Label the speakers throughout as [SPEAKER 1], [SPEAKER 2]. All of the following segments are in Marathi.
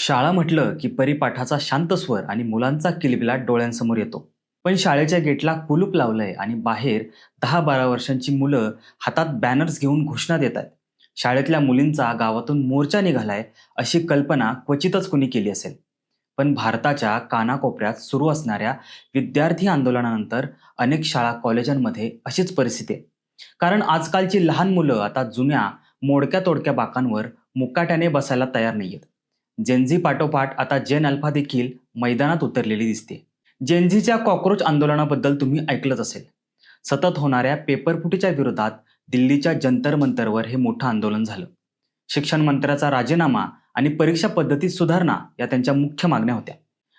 [SPEAKER 1] शाळा म्हटलं की परिपाठाचा शांत स्वर आणि मुलांचा किलबिलाट डोळ्यांसमोर येतो. पण शाळेच्या गेटला कुलूप लावलंय आणि बाहेर 10-12 वर्षांची मुलं हातात बॅनर्स घेऊन घोषणा देत आहेत. शाळेतल्या मुलींचा गावातून मोर्चा निघालाय अशी कल्पना क्वचितच कुणी केली असेल. पण भारताच्या कानाकोपऱ्यात सुरू असणाऱ्या विद्यार्थी आंदोलनानंतर अनेक शाळा कॉलेजांमध्ये अशीच परिस्थिती आहे. कारण आजकालची लहान मुलं आता जुन्या मोडक्या तोडक्या बाकांवर मुकाट्याने बसायला तयार नाहीयेत. जेनझी पाठोपाठ आता जेन अल्फा देखील मैदानात उतरलेली दिसते. जेनझीच्या कॉक्रोच आंदोलनाबद्दल तुम्ही ऐकलंच असेल. सतत होणाऱ्या पेपरफुटीच्या विरोधात दिल्लीच्या जंतर मंतरवर हे मोठं आंदोलन झालं. शिक्षण मंत्र्याचा राजीनामा आणि परीक्षा पद्धतीत सुधारणा या त्यांच्या मुख्य मागण्या होत्या.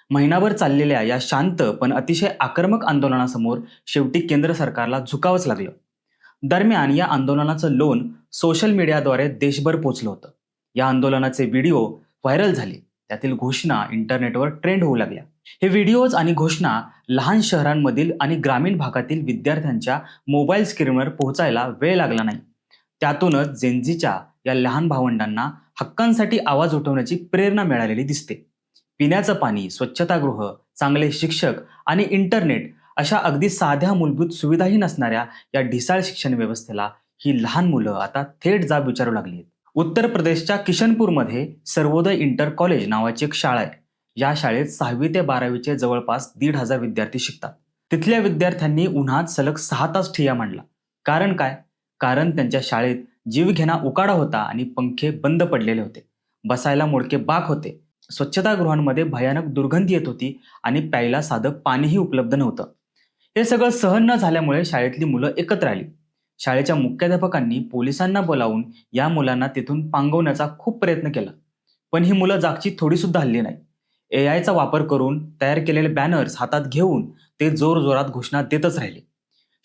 [SPEAKER 1] महिनाभर चाललेल्या या शांत पण अतिशय आक्रमक आंदोलनासमोर शेवटी केंद्र सरकारला झुकावंच लागलं. दरम्यान या आंदोलनाचं लोण सोशल मीडियाद्वारे देशभर पोचलं होतं. या आंदोलनाचे व्हिडिओ व्हायरल झाले. त्यातील घोषणा इंटरनेटवर ट्रेंड होऊ लागल्या. हे व्हिडिओज आणि घोषणा लहान शहरांमधील आणि ग्रामीण भागातील विद्यार्थ्यांच्या मोबाईल स्क्रीनवर पोहोचायला वेळ लागला नाही. त्यातूनच जेनझीच्या या लहान भावंडांना हक्कांसाठी आवाज उठवण्याची प्रेरणा मिळालेली दिसते. पिण्याचं पाणी, स्वच्छतागृह, चांगले शिक्षक आणि इंटरनेट अशा अगदी साध्या मूलभूत सुविधाही नसणाऱ्या या ढिसाळ शिक्षण व्यवस्थेला ही लहान मुलं आता थेट जाब विचारू लागली आहेत. उत्तर प्रदेशच्या किशनपूरमध्ये सर्वोदय इंटर कॉलेज नावाची एक शाळा आहे. या शाळेत 6वी ते 12वीचे जवळपास 1,500 विद्यार्थी शिकतात. तिथल्या विद्यार्थ्यांनी उन्हात सलग 6 तास ठिय्या मांडला. कारण काय? कारण त्यांच्या शाळेत जीवघेणा उकाडा होता आणि पंखे बंद पडलेले होते. बसायला मोडके बाक होते. स्वच्छतागृहांमध्ये भयानक दुर्गंधी येत होती आणि प्यायला साधं पाणीही उपलब्ध नव्हतं. हे सगळं सहन न झाल्यामुळे शाळेतली मुलं एकत्र आली. शाळेच्या मुख्याध्यापकांनी पोलिसांना बोलावून या मुलांना तिथून पांगवण्याचा खूप प्रयत्न केला. पण ही मुलं जागची थोडी सुद्धा हल्ली नाही. एआयचा वापर करून तयार केलेले बॅनर्स हातात घेऊन ते जोरजोरात घोषणा देतच राहिले.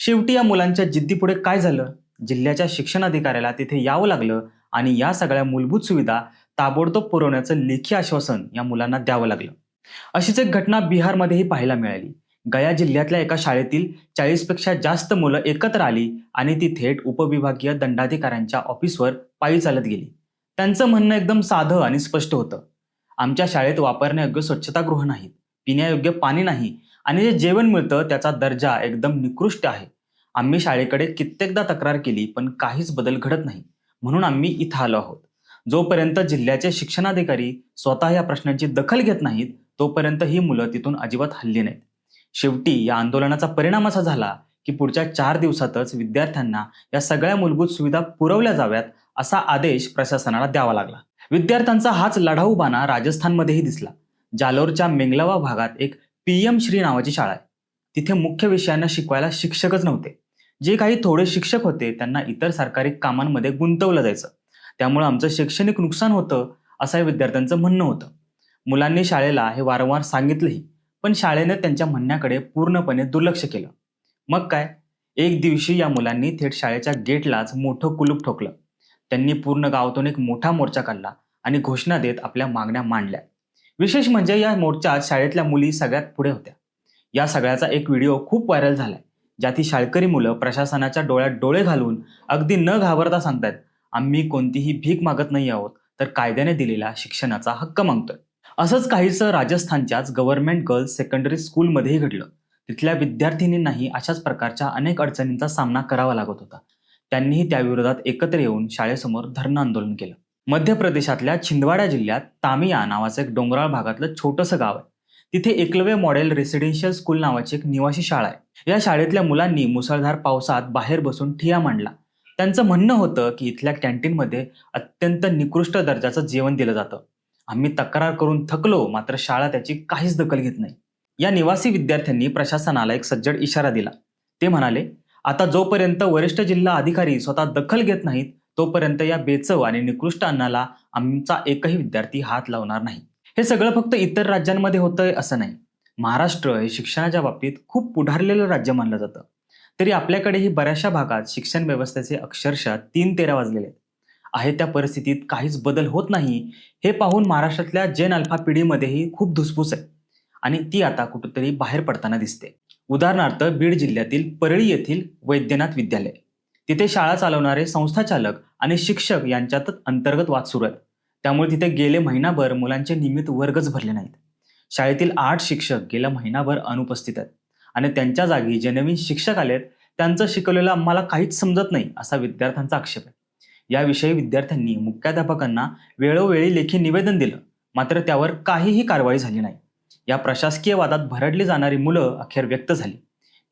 [SPEAKER 1] शेवटी या मुलांच्या जिद्दीपुढे काय झालं? जिल्ह्याच्या शिक्षणाधिकाऱ्याला तिथे यावं लागलं आणि या सगळ्या मूलभूत सुविधा ताबडतोब पुरवण्याचं लेखी आश्वासन या मुलांना द्यावं लागलं. अशीच एक घटना बिहारमध्येही पाहायला मिळाली. गया जिल्ह्यातल्या एका शाळेतील 40 पेक्षा जास्त मुलं एकत्र आली आणि ती थेट उपविभागीय दंडाधिकाऱ्यांच्या ऑफिसवर पायी चालत गेली. त्यांचं म्हणणं एकदम साधं आणि स्पष्ट होतं. आमच्या शाळेत वापरण्यायोग्य स्वच्छतागृह नाहीत, पिण्यायोग्य पाणी नाही आणि जे जेवण मिळतं त्याचा दर्जा एकदम निकृष्ट आहे. आम्ही शाळेकडे कित्येकदा तक्रार केली पण काहीच बदल घडत नाही. म्हणून आम्ही इथं आलो आहोत. जोपर्यंत जिल्ह्याचे शिक्षणाधिकारी स्वतः या प्रश्नांची दखल घेत नाहीत तोपर्यंत ही मुलं तिथून अजिबात हलली नाहीत. शेवटी या आंदोलनाचा परिणाम असा झाला की पुढच्या 4 दिवसातच विद्यार्थ्यांना या सगळ्या मूलभूत सुविधा पुरवल्या जाव्यात असा आदेश प्रशासनाला द्यावा लागला. विद्यार्थ्यांचा हाच लढाऊ बाणा राजस्थानमध्येही दिसला. जालोरच्या मेंगलवा भागात एक PM श्री नावाची शाळा आहे. तिथे मुख्य विषयांना शिकवायला शिक्षकच नव्हते. जे काही थोडे शिक्षक होते त्यांना इतर सरकारी कामांमध्ये गुंतवलं जायचं. त्यामुळे आमचं शैक्षणिक नुकसान होतं असं या विद्यार्थ्यांचं म्हणणं होतं. मुलांनी शाळेला हे वारंवार सांगितलंही पण शाळेने त्यांच्या म्हणण्याकडे पूर्णपणे दुर्लक्ष केलं. मग काय? एक दिवशी या मुलांनी थेट शाळेच्या गेटलाच मोठं कुलूप ठोकलं. त्यांनी पूर्ण गावातून एक मोठा मोर्चा काढला आणि घोषणा देत आपल्या मागण्या मांडल्या. विशेष म्हणजे या मोर्चात शाळेतल्या मुली सगळ्यात पुढे होत्या. या सगळ्याचा एक व्हिडिओ खूप व्हायरल झालाय, ज्यात ही शाळकरी मुलं प्रशासनाच्या डोळ्यात डोळे घालून अगदी न घाबरता सांगतायत, आम्ही कोणतीही भीक मागत नाही आहोत तर कायद्याने दिलेला शिक्षणाचा हक्क मागतोय. असंच काहीसं राजस्थानच्याच गव्हर्नमेंट गर्ल्स सेकंडरी स्कूलमध्येही घडलं. तिथल्या विद्यार्थिनींनाही अशाच प्रकारच्या अनेक अडचणींचा सामना करावा लागत होता. त्यांनीही त्याविरोधात एकत्र येऊन शाळेसमोर धरणं आंदोलन केलं. मध्य प्रदेशातल्या छिंदवाडा जिल्ह्यात तामिया नावाचं एक डोंगराळ भागातलं छोटंसं गाव आहे. तिथे एकलव्य मॉडेल रेसिडेन्शियल स्कूल नावाची एक निवासी शाळा आहे. या शाळेतल्या मुलांनी मुसळधार पावसात बाहेर बसून ठिय्या मांडला. त्यांचं म्हणणं होतं की इथल्या कॅन्टीनमध्ये अत्यंत निकृष्ट दर्जाचं जेवण दिलं जातं. आम्ही तक्रार करून थकलो मात्र शाळा त्याची काहीच दखल घेत नाही. या निवासी विद्यार्थ्यांनी प्रशासनाला एक सज्जड इशारा दिला. ते म्हणाले, आता जोपर्यंत वरिष्ठ जिल्हा अधिकारी स्वतः दखल घेत नाहीत तोपर्यंत या बेचव आणि निकृष्ट अन्नाला आमचा एकही विद्यार्थी हात लावणार नाही. हे सगळं फक्त इतर राज्यांमध्ये होतंय असं नाही. महाराष्ट्र हे शिक्षणाच्या बाबतीत खूप पुढारलेलं राज्य मानलं जातं. तरी आपल्याकडेही बऱ्याचशा भागात शिक्षण व्यवस्थेचे अक्षरशः 3-13 वाजलेले आहेत. आहे त्या परिस्थितीत काहीच बदल होत नाही हे पाहून महाराष्ट्रातल्या जेन अल्फा पिढीमध्येही खूप धुसफूस आहे आणि ती आता कुठेतरी बाहेर पडताना दिसते. उदाहरणार्थ बीड जिल्ह्यातील परळी येथील वैद्यनाथ विद्यालय. तिथे शाळा चालवणारे संस्थाचालक आणि शिक्षक यांच्यातच अंतर्गत वाद सुरू आहेत. त्यामुळे तिथे गेले महिनाभर मुलांचे नियमित वर्गच भरले नाहीत. शाळेतील 8 शिक्षक गेल्या महिनाभर अनुपस्थित आहेत आणि त्यांच्या जागी जे नवीन शिक्षक आलेत त्यांचं शिकवलेलं आम्हाला काहीच समजत नाही, असा विद्यार्थ्यांचा आक्षेप आहे. याविषयी विद्यार्थ्यांनी मुख्याध्यापकांना वेळोवेळी लेखी निवेदन दिलं, मात्र त्यावर काहीही कारवाई झाली नाही. या प्रशासकीय वादात भरडली जाणारी मुलं अखेर व्यक्त झाली.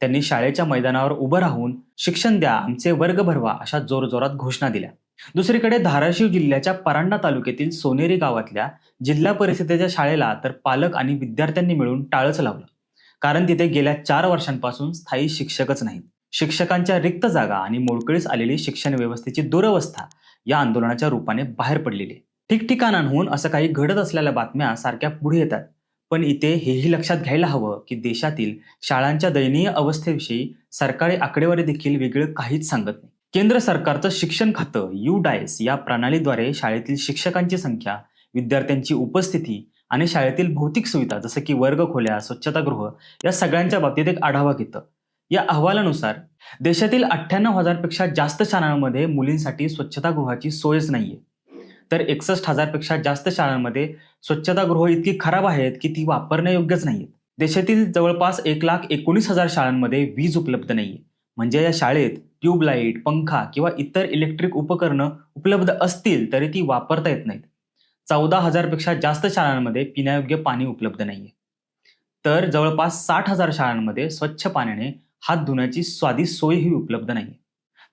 [SPEAKER 1] त्यांनी शाळेच्या मैदानावर उभं राहून शिक्षण द्या, आमचे वर्ग भरवा अशा जोरजोरात घोषणा दिल्या. दुसरीकडे धाराशिव जिल्ह्याच्या परांडा तालुक्यातील सोनेरी गावातल्या जिल्हा परिषदेच्या शाळेला तर पालक आणि विद्यार्थ्यांनी मिळून टाळंच लावलं, कारण तिथे गेल्या 4 वर्षांपासून स्थायी शिक्षकच नाहीत. शिक्षकांच्या रिक्त जागा आणि मोडकळीस आलेली शिक्षण व्यवस्थेची दुरवस्था या आंदोलनाच्या रूपाने बाहेर पडलेली आहे. ठिकठिकाणांहून असं काही घडत असलेल्या बातम्या सारख्या पुढे येतात, पण इथे हेही लक्षात घ्यायला हवं की देशातील शाळांच्या दयनीय अवस्थेविषयी सरकारी आकडेवारी देखील वेगळं काहीच सांगत नाही. केंद्र सरकारचं शिक्षण खातं UDAIS या प्रणालीद्वारे शाळेतील शिक्षकांची संख्या, विद्यार्थ्यांची उपस्थिती आणि शाळेतील भौतिक सुविधा जसं की वर्गखोल्या, स्वच्छतागृह या सगळ्यांच्या बाबतीत एक आढावा घेतं. या अहवालानुसार देशातील 98,000 पेक्षा जास्त शाळांमध्ये मुलींसाठी स्वच्छतागृहाची सोयच नाहीये, तर 61,000 पेक्षा जास्त शाळांमध्ये स्वच्छतागृह इतकी खराब आहेत की ती वापरण्यायोग्यच नाहीये. देशातील जवळपास 1,19,000 शाळांमध्ये वीज उपलब्ध नाहीये, म्हणजे या शाळेत ट्यूबलाईट, पंखा किंवा इतर इलेक्ट्रिक उपकरणं उपलब्ध असतील तरी ती वापरता येत नाहीत. 14,000 पेक्षा जास्त शाळांमध्ये पिण्यायोग्य पाणी उपलब्ध नाहीये, तर जवळपास 60,000 शाळांमध्ये स्वच्छ पाण्याने हात धुण्याची साधी सोयही उपलब्ध नाहीये.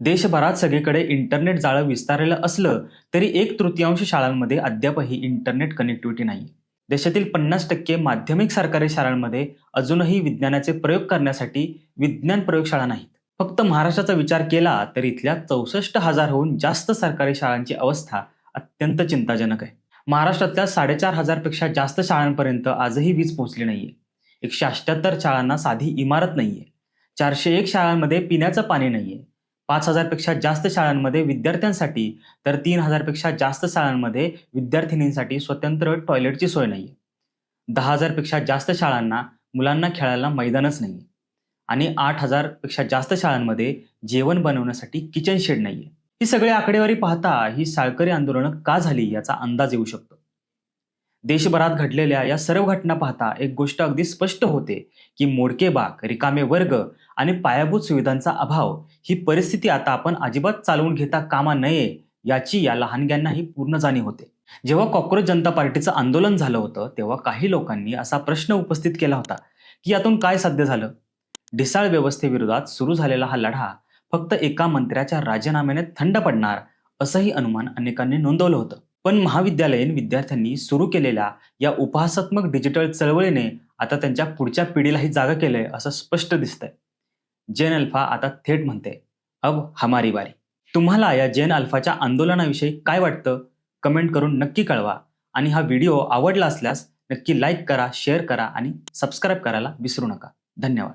[SPEAKER 1] देशभरात सगळीकडे इंटरनेट जाळं विस्तारलेलं असलं तरी 1/3 शाळांमध्ये अद्यापही इंटरनेट कनेक्टिव्हिटी नाही. देशातील 50% माध्यमिक सरकारी शाळांमध्ये अजूनही विज्ञानाचे प्रयोग करण्यासाठी विज्ञान प्रयोगशाळा नाहीत. फक्त महाराष्ट्राचा विचार केला तर इथल्या 64,000हून जास्त सरकारी शाळांची अवस्था अत्यंत चिंताजनक आहे. महाराष्ट्रातल्या 4,500 पेक्षा जास्त शाळांपर्यंत आजही वीज पोहोचली नाहीये. 178 शाळांना साधी इमारत नाहीये. 401 शाळांमध्ये पिण्याचं पाणी नाहीये. 5,000 पेक्षा जास्त शाळांमध्ये विद्यार्थ्यांसाठी तर 3,000 पेक्षा जास्त शाळांमध्ये विद्यार्थिनींसाठी स्वतंत्र टॉयलेटची सोय नाहीये. 10,000 पेक्षा जास्त शाळांना मुलांना खेळायला मैदानच नाहीये आणि 8,000 पेक्षा जास्त शाळांमध्ये जेवण बनवण्यासाठी किचन शेड नाहीये. ही सगळी आकडेवारी पाहता ही शाळकरी आंदोलनं का झाली याचा अंदाज येऊ शकतो. देशभरात घडलेल्या या सर्व घटना पाहता एक गोष्ट अगदी स्पष्ट होते की मोडके बाक, रिकामे वर्ग आणि पायाभूत सुविधांचा अभाव ही परिस्थिती आता आपण अजिबात चालवून घेता कामा नये याची या लहानग्यांनाही पूर्ण जाणीव होते. जेव्हा कॉक्रोच जनता पार्टीचं आंदोलन झालं होतं तेव्हा काही लोकांनी असा प्रश्न उपस्थित केला होता की यातून काय साध्य झालं. ढिसाळ व्यवस्थेविरोधात सुरू झालेला हा लढा फक्त एका मंत्र्याच्या राजीनाम्याने थंड पडणार असंही अनुमान अनेकांनी नोंदवलं होतं. पण महाविद्यालयीन विद्यार्थ्यांनी सुरू केलेल्या या उपहासात्मक डिजिटल चळवळीने आता त्यांच्या पुढच्या पिढीलाही जागा केलंय असं स्पष्ट दिसतंय. जेन अल्फा आता थेट म्हणते, अब हमारी बारी. तुम्हाला या जेन अल्फाच्या आंदोलनाविषयी काय वाटतं कमेंट करून नक्की कळवा आणि हा व्हिडिओ आवडला असल्यास नक्की लाईक करा, शेअर करा आणि सबस्क्राईब करायला विसरू नका. धन्यवाद.